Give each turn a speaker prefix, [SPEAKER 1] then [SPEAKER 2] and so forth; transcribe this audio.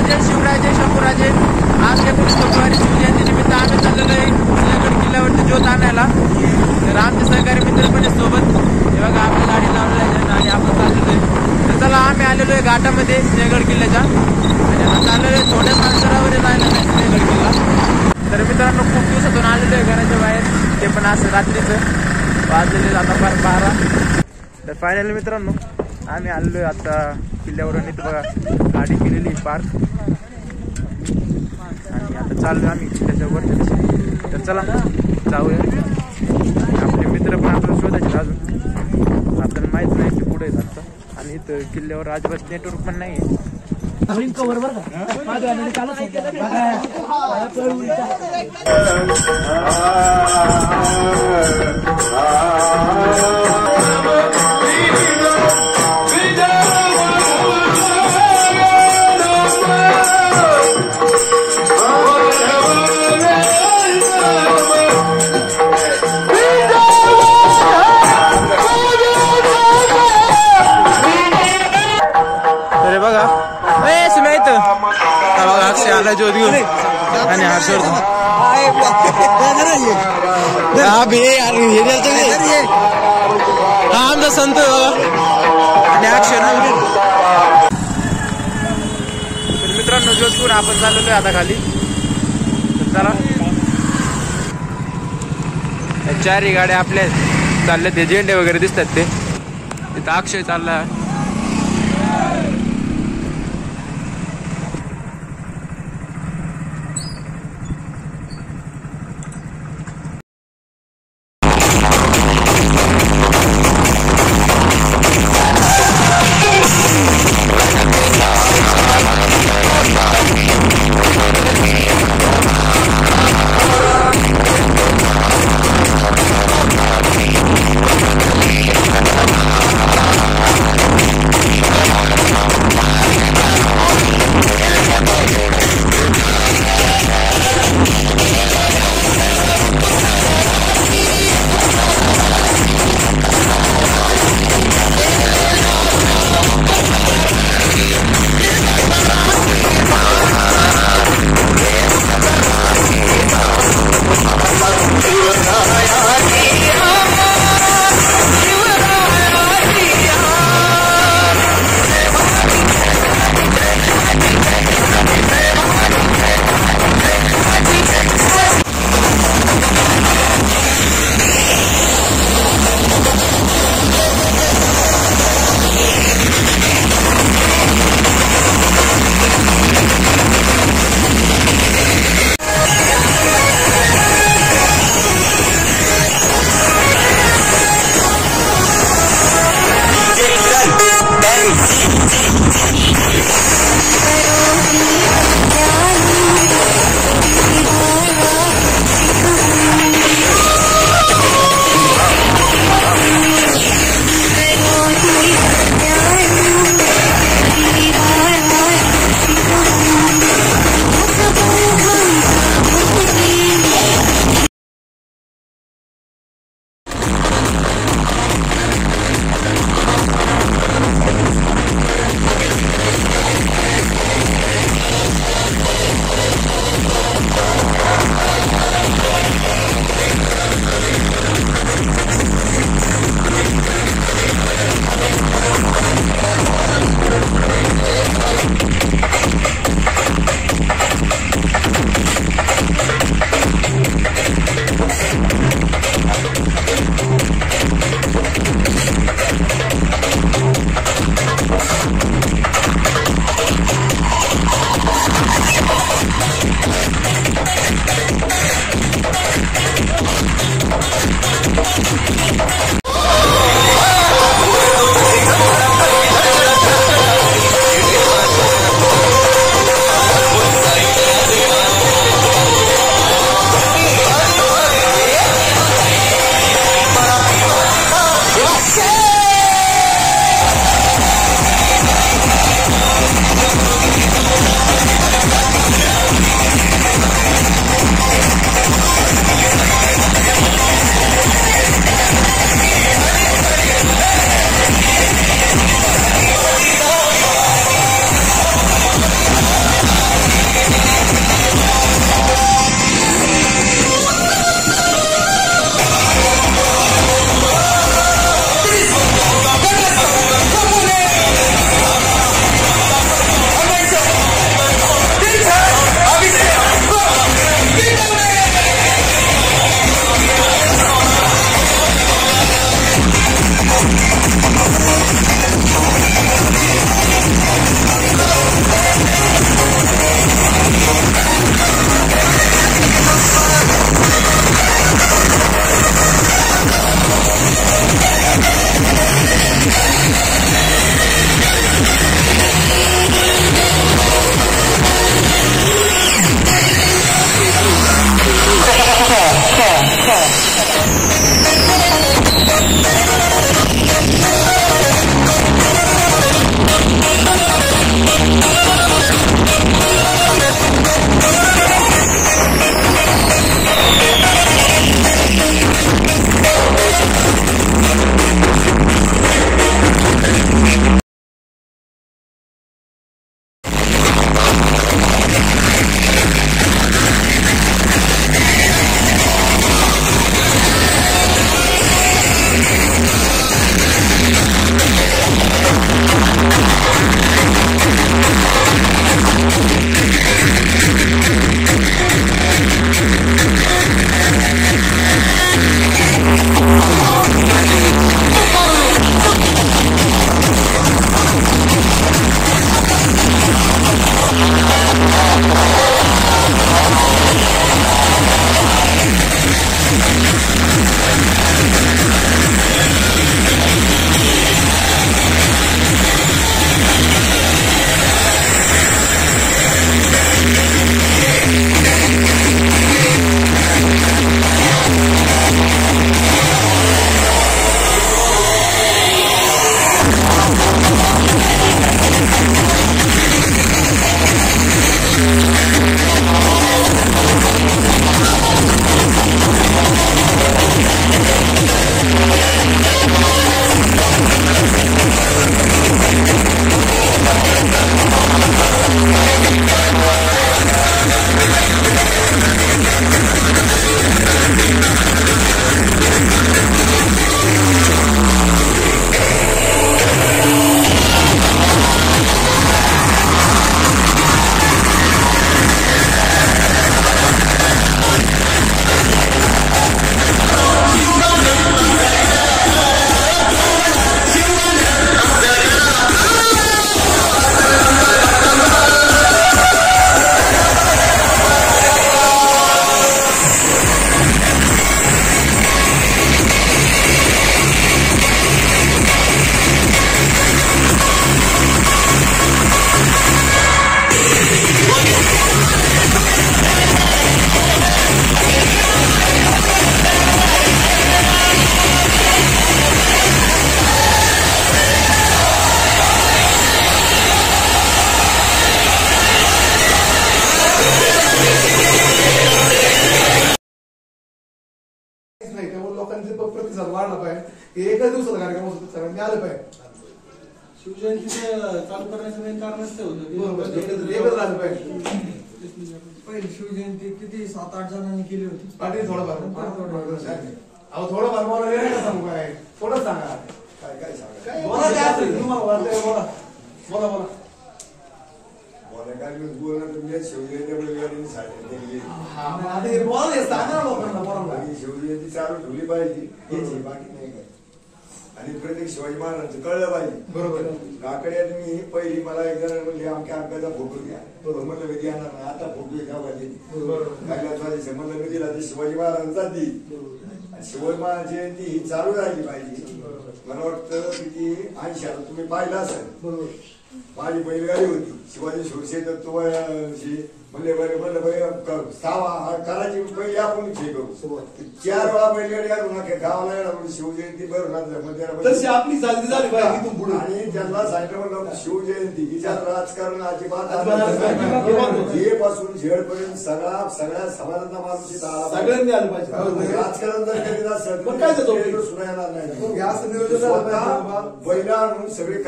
[SPEAKER 1] जय शिवराय जय शंभूराजे. आज 19 फेब्रुवारी शिवजयंती निमित्त आम्ही चाललेलो आहे सिंहगड किल्ल्यावरती ज्योत आणायला. तर आमचे सहकारी मित्र पण आहे सोबत. हे बघा आपली गाडी लावलेली आहे आणि आपण चाललेलो आहे. तर चला आम्ही आलेलो आहे घाटामध्ये सिंहगड किल्ल्याच्या आणि आता चाललेलो आहे थोड्या अंतरावर जायला सिंहगड किल्ला. तर मित्रांनो खूप दिवसातून आलेलो आहे घराच्या बाहेर, ते पण असं रात्रीचं वाजलेले आता फार 12. तर फायनली मित्रांनो आम्ही आलेलो आहे आता किल्ल्यावरून. इथं बघा गाडी केलेली पार्क आणि आता चाललो आम्ही त्याच्यावर. तर चला जाऊया. आपले मित्र पण आपल्याला शोधायचे अजून, आपल्याला माहीत नाही की पुढे आहेत आता. आणि इथं किल्ल्यावर अजिबात नेटवर्क पण नाही आहे. आला ज्योत घेऊन आणि हर्षवर्धन हा आमचा संत आणि अक्षय. तर मित्रांनो जोधपूर आपण चाललेलो आहे आता खाली. तर चला चारही गाड्या आपल्या चालल्या, ते झेंडे वगैरे दिसतात ते. तिथं अक्षय चालला.
[SPEAKER 2] पाहिजे आलं पाहिजे.
[SPEAKER 3] शिवजयंतीचं चालू करण्याचं मेन कारणच ते होतं.
[SPEAKER 2] बरोबर एकच झालं पाहिजे.
[SPEAKER 4] पहिली शिवजयंती किती 7-8 जणांनी केली होती.
[SPEAKER 2] पाटील थोडंफार अहो थोडंफार बोला वेळ नका सांगू काय थोडं सांगा
[SPEAKER 5] काय सांगा
[SPEAKER 2] बोला काय असेल तुम्हाला वाटतंय बोला बोला बोला
[SPEAKER 5] बोला काय मी बोलणार तुम्ही शिवजयंती गाडीने सांगितले
[SPEAKER 2] आता हे बोला हे सांगा ना लोकांना बोला
[SPEAKER 5] आणि शिवजयंती चालू ठेवली पाहिजे हेच बाकी नाही काय. आणि प्रत्येक शिवाजी महाराजांचं कळलं पाहिजे.
[SPEAKER 2] बरोबर
[SPEAKER 5] काकड्यात मी पहिली मला एक जण म्हणले आमच्या अभ्याचा फोटो घ्या म्हणलं मी देणार नाही आता फोटो घ्या पाहिजे काय म्हणलं मी दिला ते शिवाजी महाराजांचा दी शिवाजी महाराज जयंती ही चालू राहिली पाहिजे. मला वाटतं किती 80 तुम्ही पाहिलं असेल माझी बैलगाडी होती शिवाजी शिवसे दत्त म्हणले बरे म्हणलं बरे सावा करायची पहिले आपण करू 4 वेळा बैलगाडी घालून गावाला येणार शिवजयंती बरोबर
[SPEAKER 2] तशी आपली साजरी झाली पाहिजे इथून पुढे.
[SPEAKER 5] आणि त्यांना सांगितलं म्हणलं शिवजयंती हिच्यात राजकारण अजिबात जे पासून झेडपर्यंत सगळ्या समाजाचा माणूस
[SPEAKER 2] सगळ्यांनी आलं पाहिजे.
[SPEAKER 5] राजकारण जर करीत असेल
[SPEAKER 2] पण काय
[SPEAKER 5] सुद्धा येणार नाही.
[SPEAKER 2] असं नियोजन
[SPEAKER 5] बैला आणून सगळे